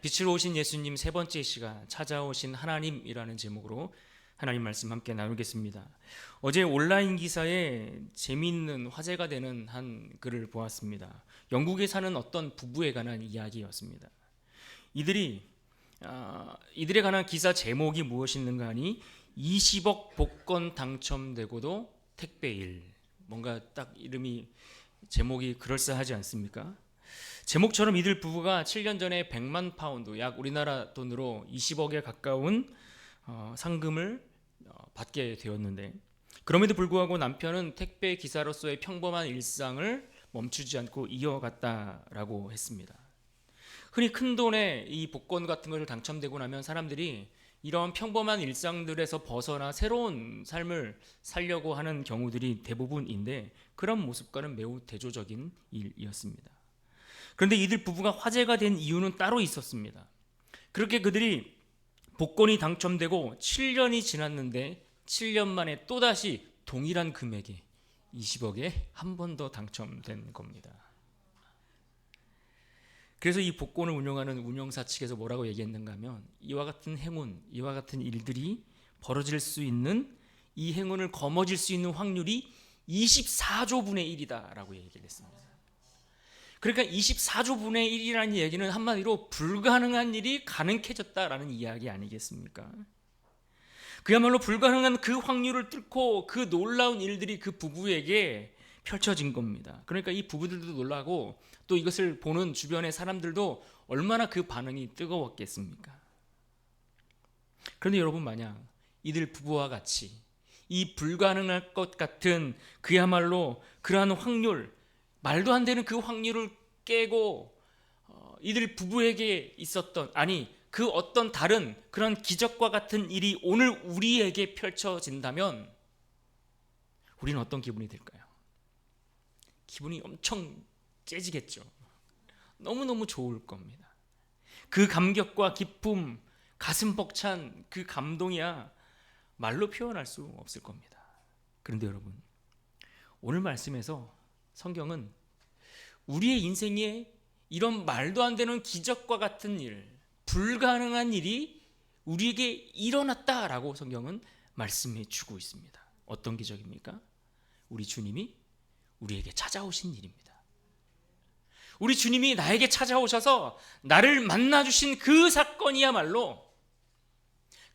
빛으로 오신 예수님 세 번째 시간, 찾아오신 하나님이라는 제목으로 하나님 말씀 함께 나누겠습니다. 어제 온라인 기사에 재미있는 화제가 되는 한 글을 보았습니다. 영국에 사는 어떤 부부에 관한 이야기였습니다. 이들에 관한 기사 제목이 무엇이었는가 하니 20억 복권 당첨되고도 택배일. 뭔가 딱 제목이 그럴싸하지 않습니까? 제목처럼 이들 부부가 7년 전에 100만 파운드, 약 우리나라 돈으로 20억에 가까운 상금을 받게 되었는데, 그럼에도 불구하고 남편은 택배 기사로서의 평범한 일상을 멈추지 않고 이어갔다라고 했습니다. 흔히 큰 돈의 이 복권 같은 것을 당첨되고 나면 사람들이 이런 평범한 일상들에서 벗어나 새로운 삶을 살려고 하는 경우들이 대부분인데, 그런 모습과는 매우 대조적인 일이었습니다. 그런데 이들 부부가 화제가 된 이유는 따로 있었습니다. 그렇게 그들이 복권이 당첨되고 7년이 지났는데 7년 만에 또다시 동일한 금액의 20억에 한 번 더 당첨된 겁니다. 그래서 이 복권을 운영하는 운영사 측에서 뭐라고 얘기했는가 하면, 이와 같은 행운, 이와 같은 일들이 벌어질 수 있는, 이 행운을 거머쥘 수 있는 확률이 24조 분의 1이다 라고 얘기를 했습니다. 그러니까 24조 분의 1이라는 얘기는 한마디로 불가능한 일이 가능해졌다라는 이야기 아니겠습니까? 그야말로 불가능한 그 확률을 뚫고 그 놀라운 일들이 그 부부에게 펼쳐진 겁니다. 그러니까 이 부부들도 놀라고, 또 이것을 보는 주변의 사람들도 얼마나 그 반응이 뜨거웠겠습니까? 그런데 여러분, 만약 이들 부부와 같이 이 불가능할 것 같은 그야말로 그러한 확률, 말도 안 되는 그 확률을 깨고 이들 부부에게 있었던, 그 어떤 다른 그런 기적과 같은 일이 오늘 우리에게 펼쳐진다면 우리는 어떤 기분이 들까요? 기분이 엄청 째지겠죠. 너무너무 좋을 겁니다. 그 감격과 기쁨, 가슴 벅찬 그 감동이야 말로 표현할 수 없을 겁니다. 그런데 여러분, 오늘 말씀에서 성경은 우리의 인생에 이런 말도 안 되는 기적과 같은 일, 불가능한 일이 우리에게 일어났다라고 성경은 말씀해 주고 있습니다. 어떤 기적입니까? 우리 주님이 우리에게 찾아오신 일입니다. 우리 주님이 나에게 찾아오셔서 나를 만나주신 그 사건이야말로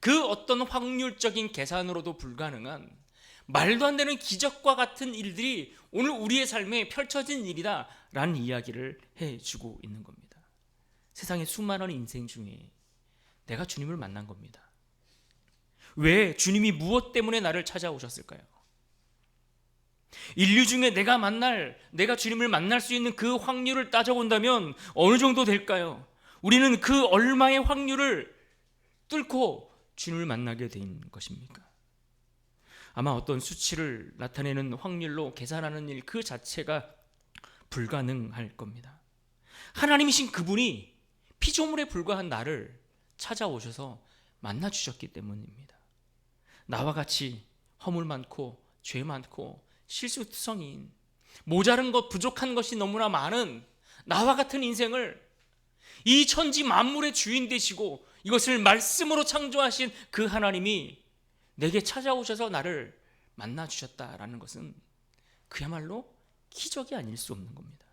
그 어떤 확률적인 계산으로도 불가능한, 말도 안 되는 기적과 같은 일들이 오늘 우리의 삶에 펼쳐진 일이다 라는 이야기를 해주고 있는 겁니다. 세상의 수많은 인생 중에 내가 주님을 만난 겁니다. 왜? 주님이 무엇 때문에 나를 찾아오셨을까요? 인류 중에 내가 주님을 만날 수 있는 그 확률을 따져본다면 어느 정도 될까요? 우리는 그 얼마의 확률을 뚫고 주님을 만나게 된 것입니까? 아마 어떤 수치를 나타내는 확률로 계산하는 일 그 자체가 불가능할 겁니다. 하나님이신 그분이 피조물에 불과한 나를 찾아오셔서 만나주셨기 때문입니다. 나와 같이 허물 많고 죄 많고 실수투성이인, 모자른 것, 부족한 것이 너무나 많은 나와 같은 인생을 이 천지 만물의 주인 되시고 이것을 말씀으로 창조하신 그 하나님이 내게 찾아오셔서 나를 만나주셨다라는 것은 그야말로 기적이 아닐 수 없는 겁니다.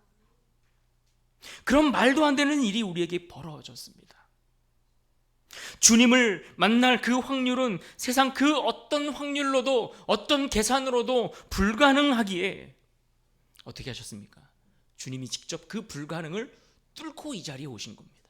그런 말도 안 되는 일이 우리에게 벌어졌습니다. 주님을 만날 그 확률은 세상 그 어떤 확률로도, 어떤 계산으로도 불가능하기에 어떻게 하셨습니까? 주님이 직접 그 불가능을 뚫고 이 자리에 오신 겁니다.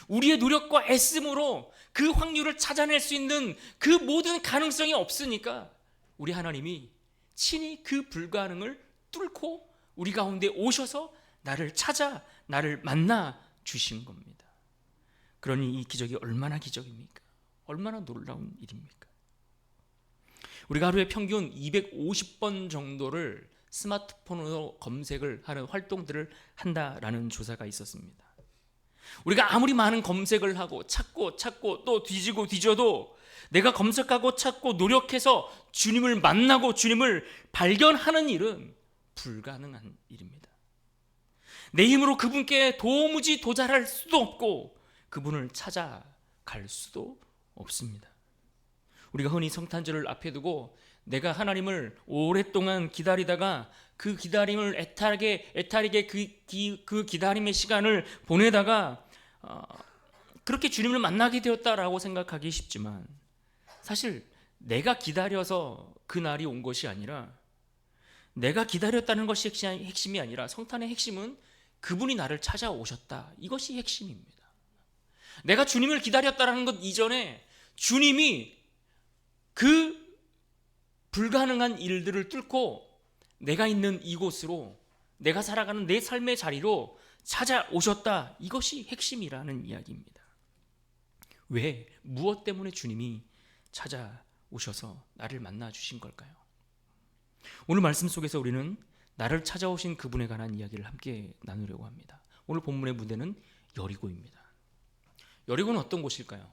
우리의 노력과 애씀으로 그 확률을 찾아낼 수 있는 그 모든 가능성이 없으니까 우리 하나님이 친히 그 불가능을 뚫고 우리 가운데 오셔서 나를 찾아, 나를 만나 주신 겁니다. 그러니 이 기적이 얼마나 기적입니까? 얼마나 놀라운 일입니까? 우리가 하루에 평균 250번 정도를 스마트폰으로 검색을 하는 활동들을 한다라는 조사가 있었습니다. 우리가 아무리 많은 검색을 하고 찾고 또 뒤지고 뒤져도 내가 검색하고 찾고 노력해서 주님을 만나고 주님을 발견하는 일은 불가능한 일입니다. 내 힘으로 그분께 도무지 도달할 수도 없고 그분을 찾아갈 수도 없습니다. 우리가 흔히 성탄절을 앞에 두고 내가 하나님을 오랫동안 기다리다가 그 기다림을 애타게 그 기다림의 시간을 보내다가 그렇게 주님을 만나게 되었다라고 생각하기 쉽지만, 사실 내가 기다려서 그 날이 온 것이 아니라, 내가 기다렸다는 것이 핵심이 아니라 성탄의 핵심은 그분이 나를 찾아오셨다, 이것이 핵심입니다. 내가 주님을 기다렸다는 것 이전에 주님이 그 불가능한 일들을 뚫고 내가 있는 이곳으로, 내가 살아가는 내 삶의 자리로 찾아오셨다, 이것이 핵심이라는 이야기입니다. 왜, 무엇 때문에 주님이 찾아오셔서 나를 만나 주신 걸까요? 오늘 말씀 속에서 우리는 나를 찾아오신 그분에 관한 이야기를 함께 나누려고 합니다. 오늘 본문의 무대는 여리고입니다. 여리고는 어떤 곳일까요?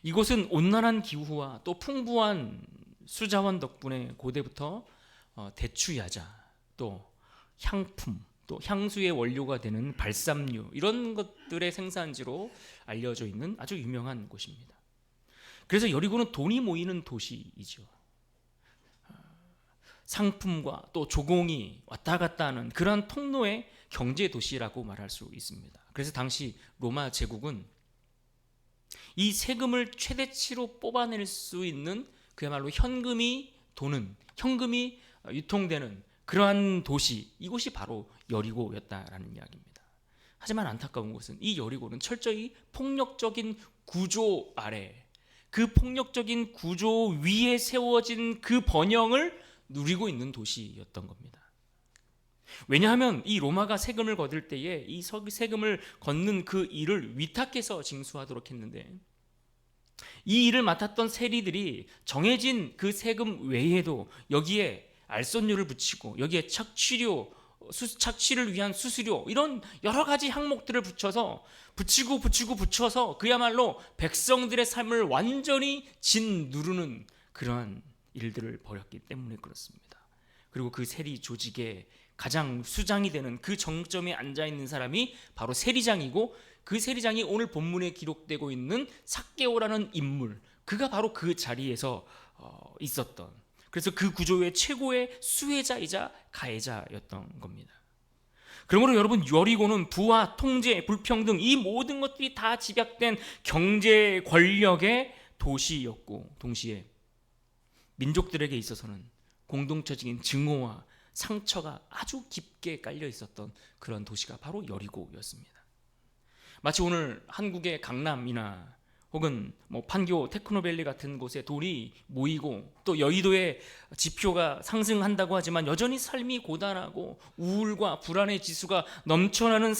이곳은 온난한 기후와 또 풍부한 수자원 덕분에 고대부터 대추야자, 또 향품, 또 향수의 원료가 되는 발삼류, 이런 것들의 생산지로 알려져 있는 아주 유명한 곳입니다. 그래서 여리고는 돈이 모이는 도시이죠. 상품과 또 조공이 왔다 갔다 하는 그런 통로의 경제 도시라고 말할 수 있습니다. 그래서 당시 로마 제국은 이 세금을 최대치로 뽑아낼 수 있는 그야말로 현금이 유통되는 그러한 도시, 이곳이 바로 여리고였다라는 이야기입니다. 하지만 안타까운 것은 이 여리고는 철저히 폭력적인 구조 아래, 그 폭력적인 구조 위에 세워진 그 번영을 누리고 있는 도시였던 겁니다. 왜냐하면 이 로마가 세금을 거둘 때에 이 세금을 걷는 그 일을 위탁해서 징수하도록 했는데, 이 일을 맡았던 세리들이 정해진 그 세금 외에도 여기에 알선료를 붙이고 여기에 착취를 위한 수수료, 이런 여러 가지 항목들을 붙여서 그야말로 백성들의 삶을 완전히 짓누르는 그러한 일들을 벌였기 때문에 그렇습니다. 그리고 그 세리 조직의 가장 수장이 되는 그 정점에 앉아 있는 사람이 바로 세리장이고, 그 세리장이 오늘 본문에 기록되고 있는 삭개오라는 인물, 그가 바로 그 자리에서 있었던, 그래서 그 구조의 최고의 수혜자이자 가해자였던 겁니다. 그러므로 여러분, 여리고는 부와 통제, 불평등, 이 모든 것들이 다 집약된 경제 권력의 도시였고, 동시에 민족들에게 있어서는 공동체적인 증오와 상처가 아주 깊게 깔려 있었던 그런 도시가 바로 여리고였습니다. 마치 오늘 한국의 강남이나 혹은 판교, 테크노밸리 같은 곳에 돈이 모이고 또 여의도의 지표가 상승한다고 하지만 여전히 삶이 고단하고 우울과 불안의 지수가 넘쳐나는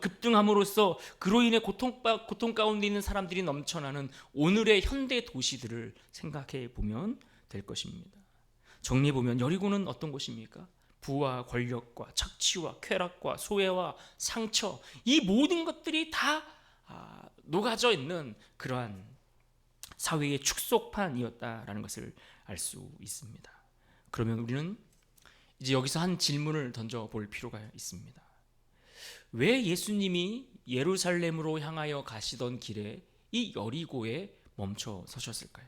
급등함으로써 그로 인해 고통 가운데 있는 사람들이 넘쳐나는 오늘의 현대 도시들을 생각해 보면 될 것입니다. 정리해 보면 여리고는 어떤 곳입니까? 부와 권력과 착취와 쾌락과 소외와 상처, 이 모든 것들이 다 녹아져 있는 그러한 사회의 축소판이었다라는 것을 알 수 있습니다. 그러면 우리는 이제 여기서 한 질문을 던져볼 필요가 있습니다. 왜 예수님이 예루살렘으로 향하여 가시던 길에 이 여리고에 멈춰 서셨을까요?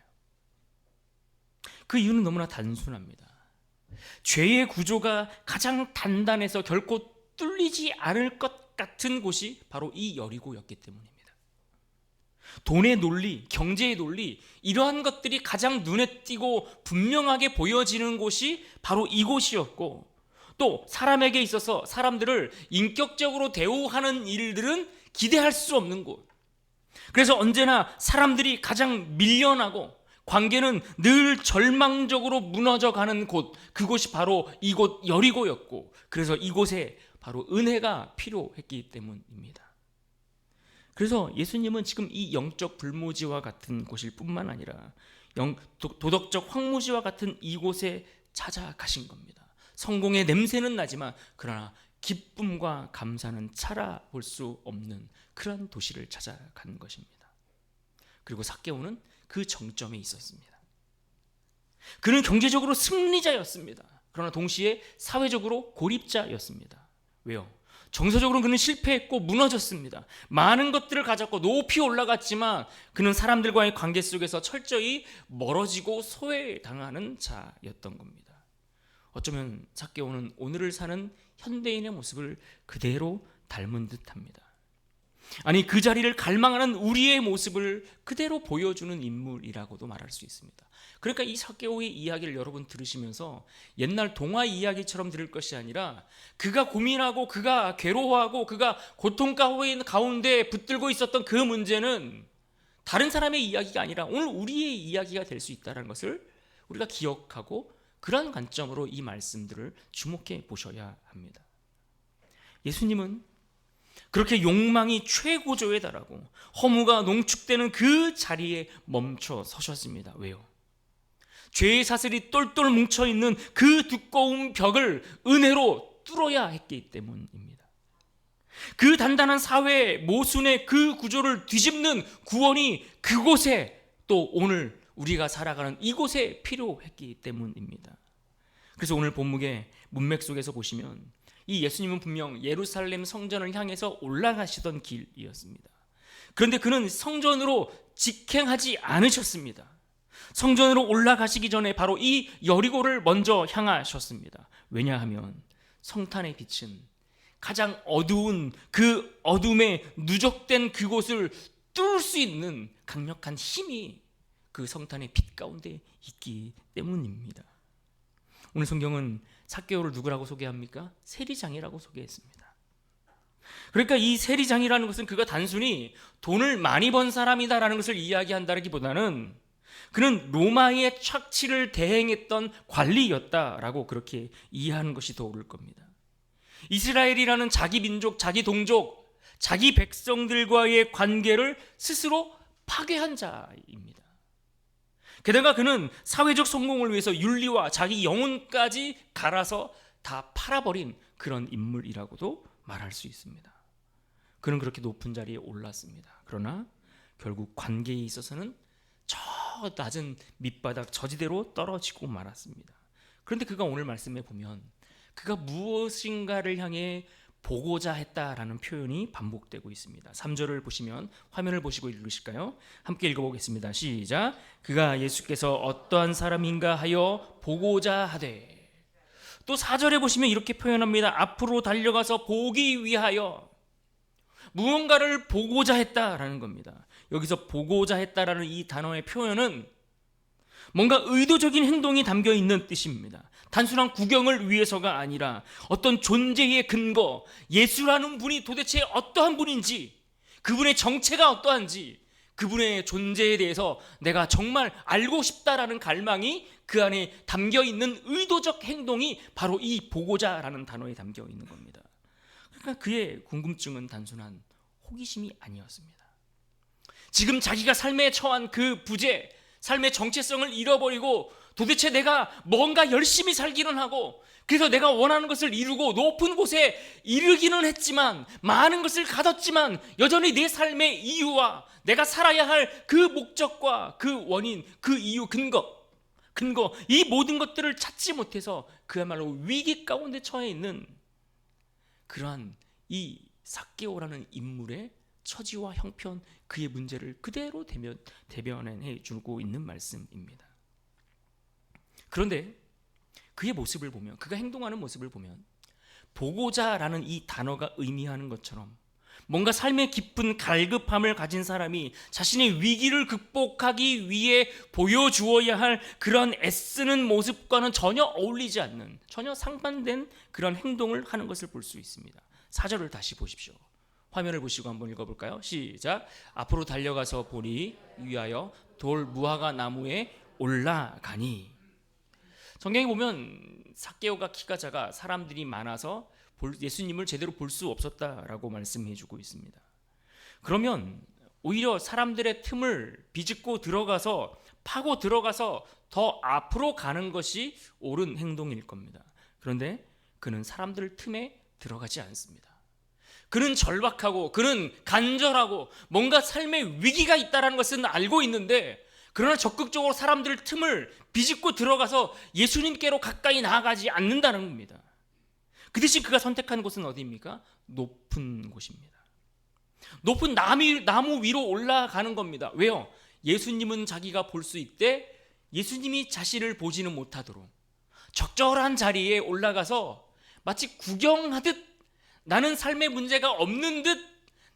그 이유는 너무나 단순합니다. 죄의 구조가 가장 단단해서 결코 뚫리지 않을 것 같은 곳이 바로 이 여리고였기 때문입니다. 돈의 논리, 경제의 논리, 이러한 것들이 가장 눈에 띄고 분명하게 보여지는 곳이 바로 이곳이었고, 또 사람에게 있어서 사람들을 인격적으로 대우하는 일들은 기대할 수 없는 곳, 그래서 언제나 사람들이 가장 밀려나고 관계는 늘 절망적으로 무너져가는 곳, 그곳이 바로 이곳 여리고였고, 그래서 이곳에 바로 은혜가 필요했기 때문입니다. 그래서 예수님은 지금 이 영적 불모지와 같은 곳일 뿐만 아니라 도덕적 황무지와 같은 이곳에 찾아가신 겁니다. 성공의 냄새는 나지만 그러나 기쁨과 감사는 찾아볼 수 없는 그런 도시를 찾아간 것입니다. 그리고 삭개오는 그 정점에 있었습니다. 그는 경제적으로 승리자였습니다. 그러나 동시에 사회적으로 고립자였습니다. 왜요? 정서적으로 그는 실패했고 무너졌습니다. 많은 것들을 가졌고 높이 올라갔지만 그는 사람들과의 관계 속에서 철저히 멀어지고 소외당하는 자였던 겁니다. 어쩌면 삭개오는 오늘을 사는 현대인의 모습을 그대로 닮은 듯합니다. 아니, 그 자리를 갈망하는 우리의 모습을 그대로 보여주는 인물이라고도 말할 수 있습니다. 그러니까 이 삭개오의 이야기를 여러분 들으시면서 옛날 동화 이야기처럼 들을 것이 아니라 그가 고민하고 그가 괴로워하고 그가 고통 가운데 붙들고 있었던 그 문제는 다른 사람의 이야기가 아니라 오늘 우리의 이야기가 될 수 있다는 것을 우리가 기억하고 그런 관점으로 이 말씀들을 주목해 보셔야 합니다. 예수님은 그렇게 욕망이 최고조에 달하고 허무가 농축되는 그 자리에 멈춰 서셨습니다. 왜요? 죄의 사슬이 똘똘 뭉쳐있는 그 두꺼운 벽을 은혜로 뚫어야 했기 때문입니다. 그 단단한 사회 모순의 그 구조를 뒤집는 구원이 그곳에 또 오늘 우리가 살아가는 이곳에 필요했기 때문입니다. 그래서 오늘 본문의 문맥 속에서 보시면 이 예수님은 분명 예루살렘 성전을 향해서 올라가시던 길이었습니다. 그런데 그는 성전으로 직행하지 않으셨습니다. 성전으로 올라가시기 전에 바로 이 여리고를 먼저 향하셨습니다. 왜냐하면 성탄의 빛은 가장 어두운 그 어둠에 누적된 그곳을 뚫을 수 있는 강력한 힘이 그 성탄의 빛 가운데 있기 때문입니다. 오늘 성경은 삭개오를 누구라고 소개합니까? 세리장이라고 소개했습니다. 그러니까 이 세리장이라는 것은 그가 단순히 돈을 많이 번 사람이다라는 것을 이야기한다기보다는 그는 로마의 착취를 대행했던 관리였다라고 그렇게 이해하는 것이 더 옳을 겁니다. 이스라엘이라는 자기 민족, 자기 동족, 자기 백성들과의 관계를 스스로 파괴한 자입니다. 게다가 그는 사회적 성공을 위해서 윤리와 자기 영혼까지 갈아서 다 팔아버린 그런 인물이라고도 말할 수 있습니다. 그는 그렇게 높은 자리에 올랐습니다. 그러나 결국 관계에 있어서는 저 낮은 밑바닥 저지대로 떨어지고 말았습니다. 그런데 그가 오늘 말씀에 보면 그가 무엇인가를 향해 보고자 했다라는 표현이 반복되고 있습니다. 3절을 보시면 화면을 보시고 읽으실까요? 함께 읽어보겠습니다. 시작. 그가 예수께서 어떠한 사람인가 하여 보고자 하되. 또 4절에 보시면 이렇게 표현합니다. 앞으로 달려가서 보기 위하여. 무언가를 보고자 했다라는 겁니다. 여기서 보고자 했다라는 이 단어의 표현은 뭔가 의도적인 행동이 담겨 있는 뜻입니다. 단순한 구경을 위해서가 아니라 어떤 존재의 근거, 예수라는 분이 도대체 어떠한 분인지, 그분의 정체가 어떠한지, 그분의 존재에 대해서 내가 정말 알고 싶다라는 갈망이 그 안에 담겨 있는 의도적 행동이 바로 이 보고자라는 단어에 담겨 있는 겁니다. 그러니까 그의 궁금증은 단순한 호기심이 아니었습니다. 지금 자기가 삶에 처한 그 부재, 삶의 정체성을 잃어버리고 도대체 내가 뭔가 열심히 살기는 하고 그래서 내가 원하는 것을 이루고 높은 곳에 이르기는 했지만 많은 것을 가졌지만 여전히 내 삶의 이유와 내가 살아야 할 그 목적과 그 원인, 그 이유, 근거 이 모든 것들을 찾지 못해서 그야말로 위기 가운데 처해 있는 그러한 이 삭개오라는 인물의 처지와 형편, 그의 문제를 그대로 대변해 주고 있는 말씀입니다. 그런데 그의 모습을 보면, 그가 행동하는 모습을 보면 보고자라는 이 단어가 의미하는 것처럼 뭔가 삶의 깊은 갈급함을 가진 사람이 자신의 위기를 극복하기 위해 보여주어야 할 그런 애쓰는 모습과는 전혀 어울리지 않는, 전혀 상반된 그런 행동을 하는 것을 볼 수 있습니다. 4절을 다시 보십시오. 화면을 보시고 한번 읽어볼까요? 시작. 앞으로 달려가서 보리 위하여 돌 무화과 나무에 올라가니. 성경에 보면 삭개오가 키가 작아 사람들이 많아서 예수님을 제대로 볼 수 없었다라고 말씀해주고 있습니다. 그러면 오히려 사람들의 틈을 비집고 들어가서 파고 들어가서 더 앞으로 가는 것이 옳은 행동일 겁니다. 그런데 그는 사람들 틈에 들어가지 않습니다. 그는 절박하고 그는 간절하고 뭔가 삶의 위기가 있다는 것은 알고 있는데 그러나 적극적으로 사람들 틈을 비집고 들어가서 예수님께로 가까이 나아가지 않는다는 겁니다. 그 대신 그가 선택한 곳은 어디입니까? 높은 곳입니다. 높은 나무 위로 올라가는 겁니다. 왜요? 예수님은 자기가 볼 수 있되 예수님이 자신을 보지는 못하도록 적절한 자리에 올라가서 마치 구경하듯, 나는 삶의 문제가 없는 듯,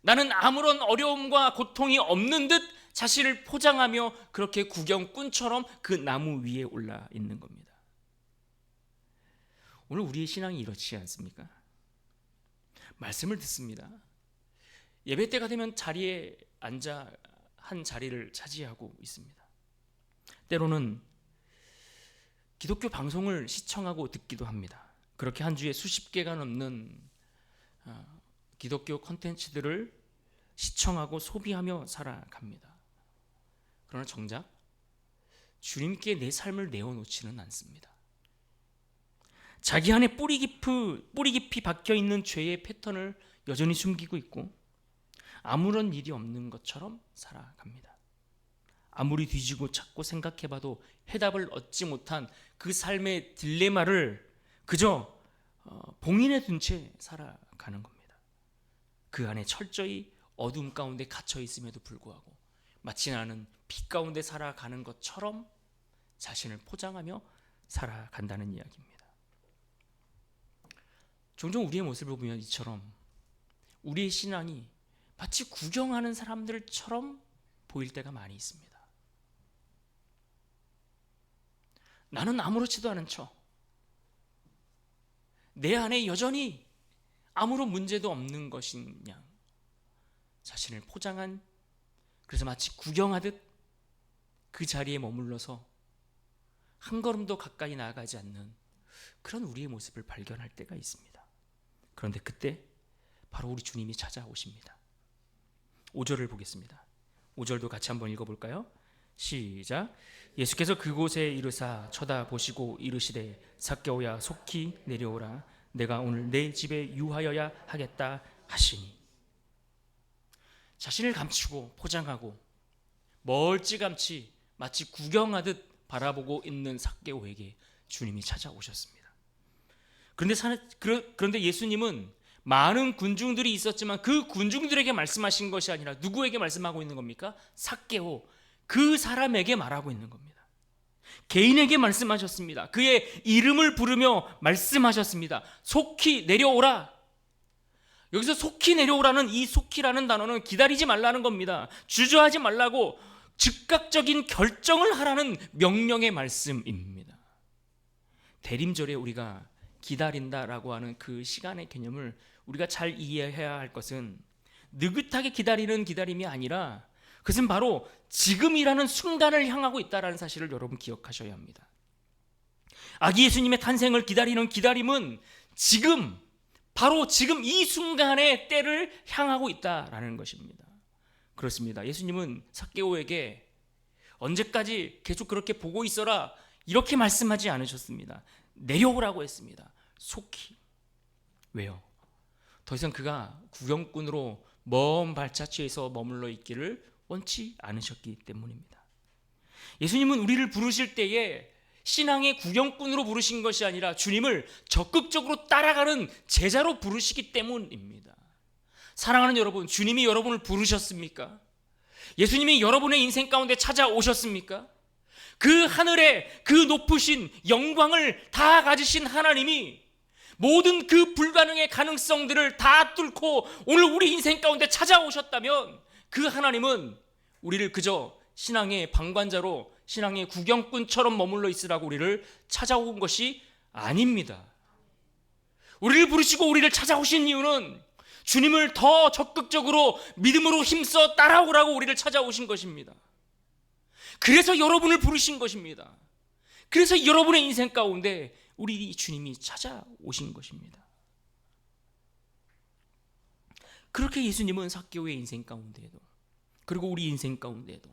나는 아무런 어려움과 고통이 없는 듯 자신을 포장하며 그렇게 구경꾼처럼 그 나무 위에 올라 있는 겁니다. 오늘 우리의 신앙이 이렇지 않습니까? 말씀을 듣습니다. 예배 때가 되면 자리에 앉아 한 자리를 차지하고 있습니다. 때로는 기독교 방송을 시청하고 듣기도 합니다. 그렇게 한 주에 수십 개가 넘는 기독교 콘텐츠들을 시청하고 소비하며 살아갑니다. 그러나 정작 주님께 내 삶을 내어놓지는 않습니다. 자기 안에 뿌리 깊이 박혀있는 죄의 패턴을 여전히 숨기고 있고 아무런 일이 없는 것처럼 살아갑니다. 아무리 뒤지고 찾고 생각해봐도 해답을 얻지 못한 그 삶의 딜레마를 그저 봉인해 둔 채 살아가는 겁니다. 그 안에 철저히 어둠 가운데 갇혀 있음에도 불구하고 마치 나는 빛 가운데 살아가는 것처럼 자신을 포장하며 살아간다는 이야기입니다. 종종 우리의 모습을 보면 이처럼 우리의 신앙이 마치 구경하는 사람들처럼 보일 때가 많이 있습니다. 나는 아무렇지도 않은 척, 내 안에 여전히 아무런 문제도 없는 것인 양 자신을 포장한, 그래서 마치 구경하듯 그 자리에 머물러서 한 걸음도 가까이 나아가지 않는 그런 우리의 모습을 발견할 때가 있습니다. 그런데 그때 바로 우리 주님이 찾아오십니다. 5절을 보겠습니다. 5절도 같이 한번 읽어볼까요? 시작. 예수께서 그곳에 이르사 쳐다보시고 이르시되 삭개오야 속히 내려오라 내가 오늘 내 집에 유하여야 하겠다 하시니. 자신을 감추고 포장하고 멀찌감치 마치 구경하듯 바라보고 있는 삭개오에게 주님이 찾아오셨습니다. 그런데 예수님은 많은 군중들이 있었지만 그 군중들에게 말씀하신 것이 아니라 누구에게 말씀하고 있는 겁니까? 삭개오, 그 사람에게 말하고 있는 겁니다. 개인에게 말씀하셨습니다. 그의 이름을 부르며 말씀하셨습니다. 속히 내려오라. 여기서 속히 내려오라는 이 속히라는 단어는 기다리지 말라는 겁니다. 주저하지 말라고 즉각적인 결정을 하라는 명령의 말씀입니다. 대림절에 우리가 기다린다라고 하는 그 시간의 개념을 우리가 잘 이해해야 할 것은 느긋하게 기다리는 기다림이 아니라 그것은 바로 지금이라는 순간을 향하고 있다는 사실을 여러분 기억하셔야 합니다. 아기 예수님의 탄생을 기다리는 기다림은 지금, 바로 지금 이 순간의 때를 향하고 있다라는 것입니다. 그렇습니다. 예수님은 삭개오에게 언제까지 계속 그렇게 보고 있어라 이렇게 말씀하지 않으셨습니다. 내려오라고 했습니다. 속히. 왜요? 더 이상 그가 구경꾼으로 먼 발자취에서 머물러 있기를 원치 않으셨기 때문입니다. 예수님은 우리를 부르실 때에 신앙의 구경꾼으로 부르신 것이 아니라 주님을 적극적으로 따라가는 제자로 부르시기 때문입니다. 사랑하는 여러분, 주님이 여러분을 부르셨습니까? 예수님이 여러분의 인생 가운데 찾아오셨습니까? 그 하늘에 그 높으신 영광을 다 가지신 하나님이 모든 그 불가능의 가능성들을 다 뚫고 오늘 우리 인생 가운데 찾아오셨다면 그 하나님은 우리를 그저 신앙의 방관자로, 신앙의 구경꾼처럼 머물러 있으라고 우리를 찾아온 것이 아닙니다. 우리를 부르시고 우리를 찾아오신 이유는 주님을 더 적극적으로 믿음으로 힘써 따라오라고 우리를 찾아오신 것입니다. 그래서 여러분을 부르신 것입니다. 그래서 여러분의 인생 가운데 우리 주님이 찾아오신 것입니다. 그렇게 예수님은 삭개오의 인생 가운데에도, 그리고 우리 인생 가운데에도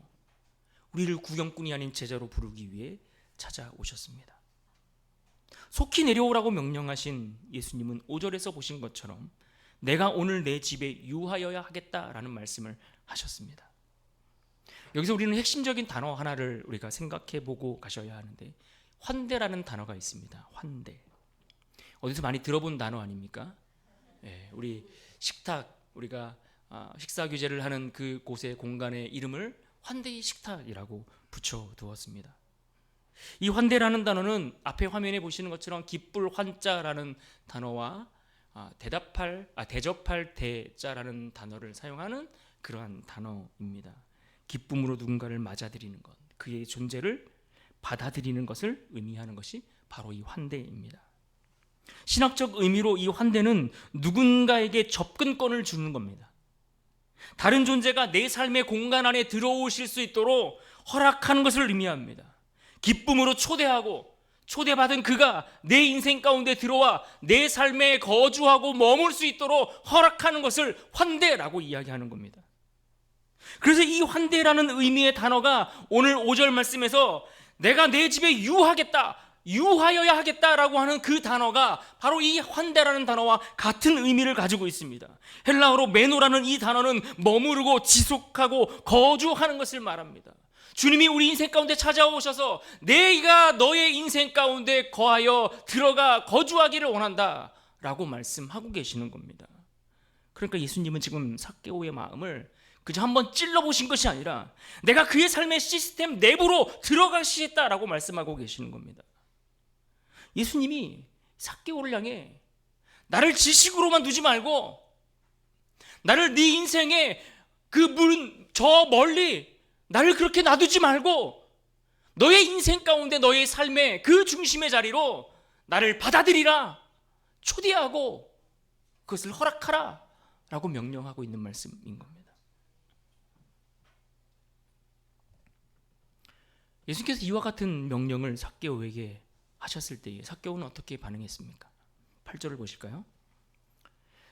우리를 구경꾼이 아닌 제자로 부르기 위해 찾아오셨습니다. 속히 내려오라고 명령하신 예수님은 5절에서 보신 것처럼 내가 오늘 내 집에 유하여야 하겠다라는 말씀을 하셨습니다. 여기서 우리는 핵심적인 단어 하나를 우리가 생각해 보고 가셔야 하는데, 환대라는 단어가 있습니다. 환대. 어디서 많이 들어본 단어 아닙니까? 우리 식탁, 우리가 식사 규제를 하는 그 곳의 공간의 이름을 환대의 식탁이라고 붙여두었습니다. 이 환대라는 단어는 앞에 화면에 보시는 것처럼 기쁠 환자라는 단어와 대접할 대자라는 단어를 사용하는 그러한 단어입니다. 기쁨으로 누군가를 맞아들이는 것, 그의 존재를 받아들이는 것을 의미하는 것이 바로 이 환대입니다. 신학적 의미로 이 환대는 누군가에게 접근권을 주는 겁니다. 다른 존재가 내 삶의 공간 안에 들어오실 수 있도록 허락하는 것을 의미합니다. 기쁨으로 초대하고 초대받은 그가 내 인생 가운데 들어와 내 삶에 거주하고 머물 수 있도록 허락하는 것을 환대라고 이야기하는 겁니다. 그래서 이 환대라는 의미의 단어가 오늘 5절 말씀에서 내가 내 집에 유하여야 하겠다라고 하는 그 단어가 바로 이 환대라는 단어와 같은 의미를 가지고 있습니다. 헬라어로 메노라는 이 단어는 머무르고 지속하고 거주하는 것을 말합니다. 주님이 우리 인생 가운데 찾아오셔서 내가 너의 인생 가운데 거하여 들어가 거주하기를 원한다 라고 말씀하고 계시는 겁니다. 그러니까 예수님은 지금 삭개오의 마음을 그저 한번 찔러보신 것이 아니라 내가 그의 삶의 시스템 내부로 들어가시겠다라고 말씀하고 계시는 겁니다. 예수님이 삭개오를 향해 나를 지식으로만 두지 말고 나를 네 인생의 그 문 저 멀리 나를 그렇게 놔두지 말고 너의 인생 가운데 너의 삶의 그 중심의 자리로 나를 받아들이라, 초대하고 그것을 허락하라 라고 명령하고 있는 말씀인 겁니다. 예수님께서 이와 같은 명령을 삭개오에게 하셨을 때에 삭개오는 어떻게 반응했습니까? 8절을 보실까요?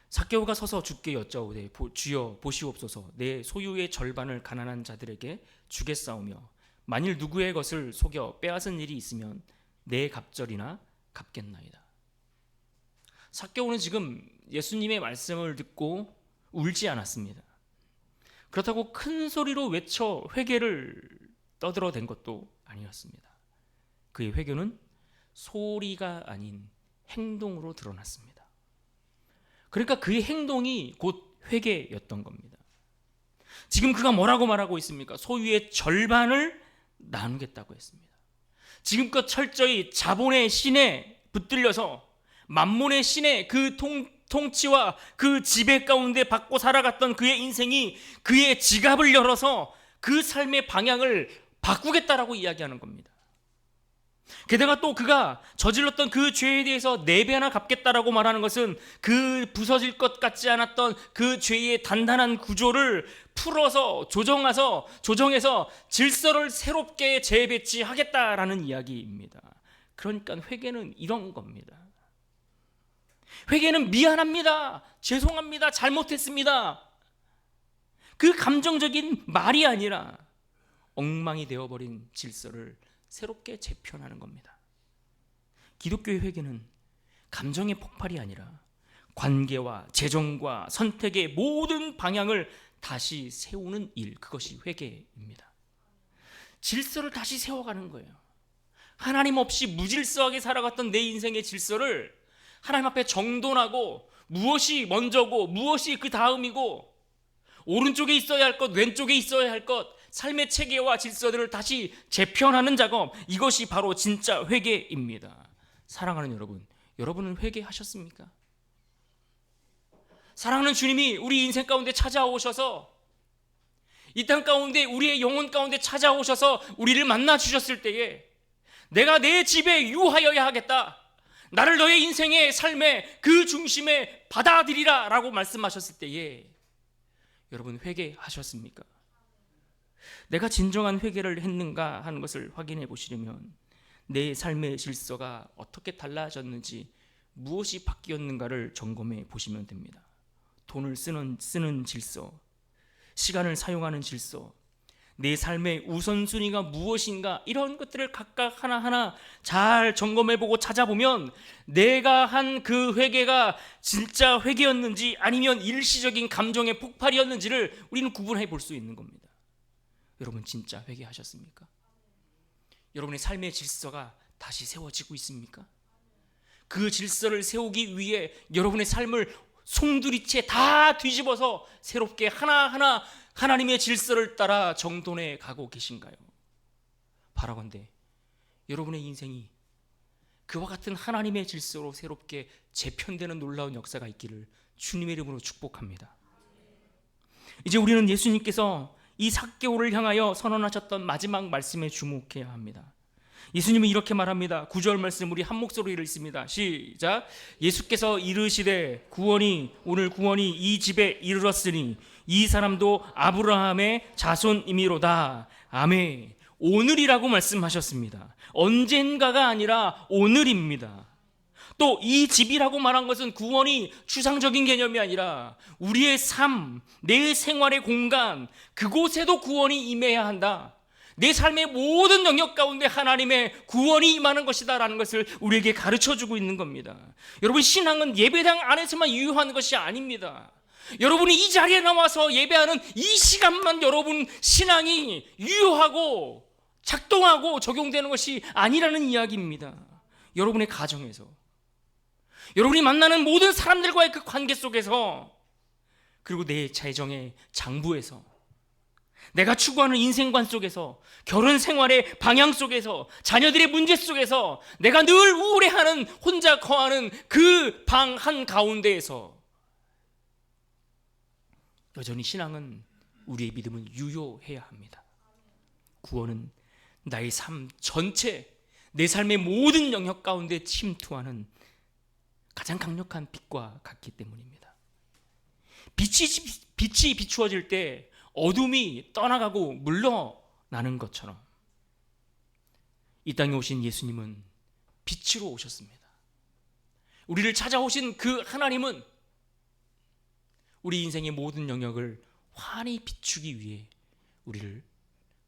삭개오가 서서 주께 여짜오되 주여 보시옵소서 내 소유의 절반을 가난한 자들에게 주겠사오며 만일 누구의 것을 속여 빼앗은 일이 있으면 내 갑절이나 갚겠나이다. 삭개오는 지금 예수님의 말씀을 듣고 울지 않았습니다. 그렇다고 큰 소리로 외쳐 회개를 떠들어댄 것도 아니었습니다. 그의 회개는 소리가 아닌 행동으로 드러났습니다. 그러니까 그의 행동이 곧 회개였던 겁니다. 지금 그가 뭐라고 말하고 있습니까? 소유의 절반을 나누겠다고 했습니다. 지금껏 철저히 자본의 신에 붙들려서 만몬의 신의 그 통치와 그 지배 가운데 받고 살아갔던 그의 인생이 그의 지갑을 열어서 그 삶의 방향을 바꾸겠다라고 이야기하는 겁니다. 게다가 또 그가 저질렀던 그 죄에 대해서 4배나 갚겠다라고 말하는 것은 그 부서질 것 같지 않았던 그 죄의 단단한 구조를 풀어서 조정해서 질서를 새롭게 재배치하겠다라는 이야기입니다. 그러니까 회개는 이런 겁니다. 회개는 미안합니다, 죄송합니다, 잘못했습니다, 그 감정적인 말이 아니라 엉망이 되어버린 질서를 새롭게 재편하는 겁니다. 기독교의 회개는 감정의 폭발이 아니라 관계와 재정과 선택의 모든 방향을 다시 세우는 일, 그것이 회개입니다. 질서를 다시 세워가는 거예요. 하나님 없이 무질서하게 살아갔던 내 인생의 질서를 하나님 앞에 정돈하고 무엇이 먼저고 무엇이 그 다음이고 오른쪽에 있어야 할 것, 왼쪽에 있어야 할 것, 삶의 체계와 질서들을 다시 재편하는 작업, 이것이 바로 진짜 회개입니다. 사랑하는 여러분, 여러분은 회개하셨습니까? 사랑하는 주님이 우리 인생 가운데 찾아오셔서 이 땅 가운데 우리의 영혼 가운데 찾아오셔서 우리를 만나 주셨을 때에 내가 내 집에 유하여야 하겠다, 나를 너의 인생의 삶의 그 중심에 받아들이라 라고 말씀하셨을 때에 여러분 회개하셨습니까? 내가 진정한 회개를 했는가 하는 것을 확인해 보시려면 내 삶의 질서가 어떻게 달라졌는지, 무엇이 바뀌었는가를 점검해 보시면 됩니다. 돈을 쓰는 질서, 시간을 사용하는 질서, 내 삶의 우선순위가 무엇인가, 이런 것들을 각각 하나하나 잘 점검해보고 찾아보면 내가 한 그 회개가 진짜 회개였는지 아니면 일시적인 감정의 폭발이었는지를 우리는 구분해 볼 수 있는 겁니다. 여러분 진짜 회개하셨습니까? 여러분의 삶의 질서가 다시 세워지고 있습니까? 그 질서를 세우기 위해 여러분의 삶을 송두리째 다 뒤집어서 새롭게 하나하나 하나님의 질서를 따라 정돈해 가고 계신가요? 바라건대 여러분의 인생이 그와 같은 하나님의 질서로 새롭게 재편되는 놀라운 역사가 있기를 주님의 이름으로 축복합니다. 이제 우리는 예수님께서 이 삭개오를 향하여 선언하셨던 마지막 말씀에 주목해야 합니다. 예수님은 이렇게 말합니다. 9절 말씀 우리 한 목소리로 읽습니다. 시작. 예수께서 이르시되 오늘 구원이 이 집에 이르렀으니 이 사람도 아브라함의 자손이미로다. 아멘. 오늘이라고 말씀하셨습니다. 언젠가가 아니라 오늘입니다. 또 이 집이라고 말한 것은 구원이 추상적인 개념이 아니라 우리의 삶, 내 생활의 공간, 그곳에도 구원이 임해야 한다. 내 삶의 모든 영역 가운데 하나님의 구원이 임하는 것이다 라는 것을 우리에게 가르쳐주고 있는 겁니다. 여러분, 신앙은 예배당 안에서만 유효한 것이 아닙니다. 여러분이 이 자리에 나와서 예배하는 이 시간만 여러분 신앙이 유효하고 작동하고 적용되는 것이 아니라는 이야기입니다. 여러분의 가정에서, 여러분이 만나는 모든 사람들과의 그 관계 속에서, 그리고 내 재정의 장부에서, 내가 추구하는 인생관 속에서, 결혼 생활의 방향 속에서, 자녀들의 문제 속에서, 내가 늘 우울해하는 혼자 거하는 그 방 한가운데에서 여전히 신앙은, 우리의 믿음은 유효해야 합니다. 구원은 나의 삶 전체, 내 삶의 모든 영역 가운데 침투하는 가장 강력한 빛과 같기 때문입니다. 빛이 비추어질 때 어둠이 떠나가고 물러나는 것처럼 이 땅에 오신 예수님은 빛으로 오셨습니다. 우리를 찾아오신 그 하나님은 우리 인생의 모든 영역을 환히 비추기 위해 우리를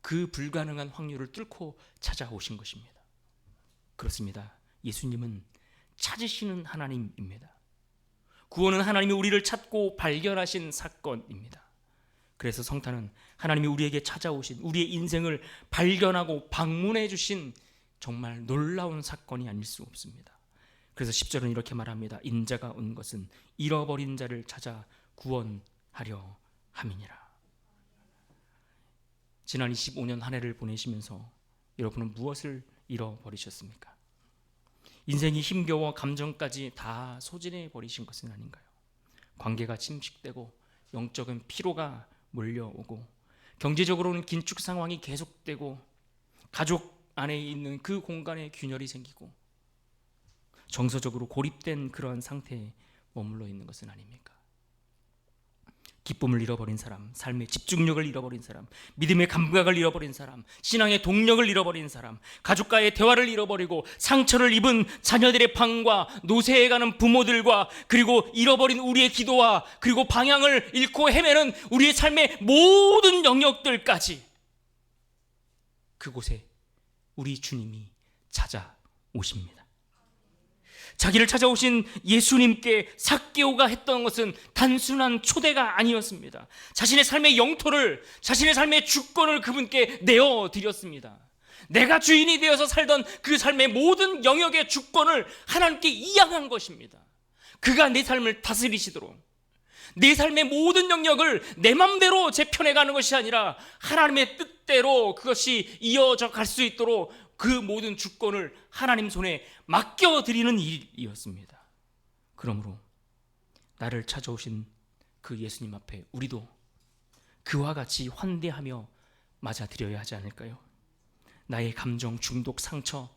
그 불가능한 확률을 뚫고 찾아오신 것입니다. 그렇습니다. 예수님은 찾으시는 하나님입니다. 구원은 하나님이 우리를 찾고 발견하신 사건입니다. 그래서 성탄은 하나님이 우리에게 찾아오신, 우리의 인생을 발견하고 방문해 주신 정말 놀라운 사건이 아닐 수 없습니다. 그래서 10절은 이렇게 말합니다. 인자가 온 것은 잃어버린 자를 찾아 구원하려 함이니라. 지난 25년 한 해를 보내시면서 여러분은 무엇을 잃어버리셨습니까? 인생이 힘겨워 감정까지 다 소진해 버리신 것은 아닌가요? 관계가 침식되고 영적인 피로가 몰려오고 경제적으로는 긴축 상황이 계속되고 가족 안에 있는 그 공간에 균열이 생기고 정서적으로 고립된 그런 상태에 머물러 있는 것은 아닙니까? 기쁨을 잃어버린 사람, 삶의 집중력을 잃어버린 사람, 믿음의 감각을 잃어버린 사람, 신앙의 동력을 잃어버린 사람, 가족과의 대화를 잃어버리고 상처를 입은 자녀들의 방과 노쇠해가는 부모들과, 그리고 잃어버린 우리의 기도와, 그리고 방향을 잃고 헤매는 우리의 삶의 모든 영역들까지 그곳에 우리 주님이 찾아오십니다. 자기를 찾아오신 예수님께 삭개오가 했던 것은 단순한 초대가 아니었습니다. 자신의 삶의 영토를, 자신의 삶의 주권을 그분께 내어드렸습니다. 내가 주인이 되어서 살던 그 삶의 모든 영역의 주권을 하나님께 이양한 것입니다. 그가 내 삶을 다스리시도록, 내 삶의 모든 영역을 내 맘대로 재편해가는 것이 아니라 하나님의 뜻대로 그것이 이어져 갈 수 있도록 그 모든 주권을 하나님 손에 맡겨드리는 일이었습니다. 그러므로 나를 찾아오신 그 예수님 앞에 우리도 그와 같이 환대하며 맞아드려야 하지 않을까요? 나의 감정, 중독, 상처,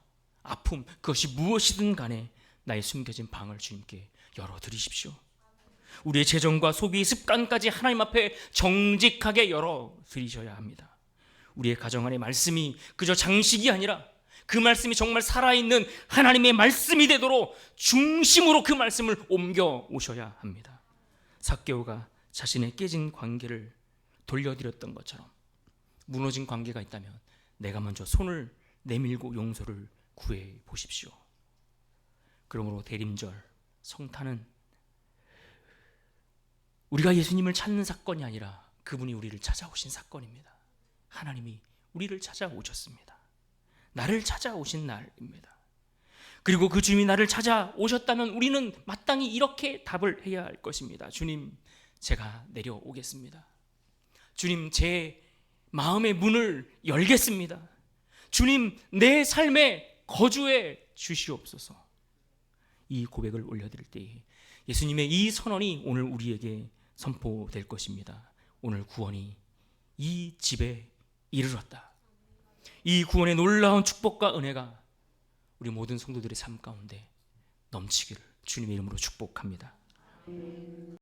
아픔, 그것이 무엇이든 간에 나의 숨겨진 방을 주님께 열어드리십시오. 우리의 재정과 소비 습관까지 하나님 앞에 정직하게 열어드리셔야 합니다. 우리의 가정 안에 말씀이 그저 장식이 아니라 그 말씀이 정말 살아있는 하나님의 말씀이 되도록 중심으로 그 말씀을 옮겨 오셔야 합니다. 삭개오가 자신의 깨진 관계를 돌려드렸던 것처럼 무너진 관계가 있다면 내가 먼저 손을 내밀고 용서를 구해 보십시오. 그러므로 대림절, 성탄은 우리가 예수님을 찾는 사건이 아니라 그분이 우리를 찾아오신 사건입니다. 하나님이 우리를 찾아오셨습니다. 나를 찾아오신 날입니다. 그리고 그 주님이 나를 찾아오셨다면 우리는 마땅히 이렇게 답을 해야 할 것입니다. 주님, 제가 내려오겠습니다. 주님, 제 마음의 문을 열겠습니다. 주님, 내 삶에 거주해 주시옵소서. 이 고백을 올려드릴 때에 예수님의 이 선언이 오늘 우리에게 선포될 것입니다. 오늘 구원이 이 집에 이르렀다. 이 구원의 놀라운 축복과 은혜가 우리 모든 성도들의 삶 가운데 넘치기를 주님의 이름으로 축복합니다.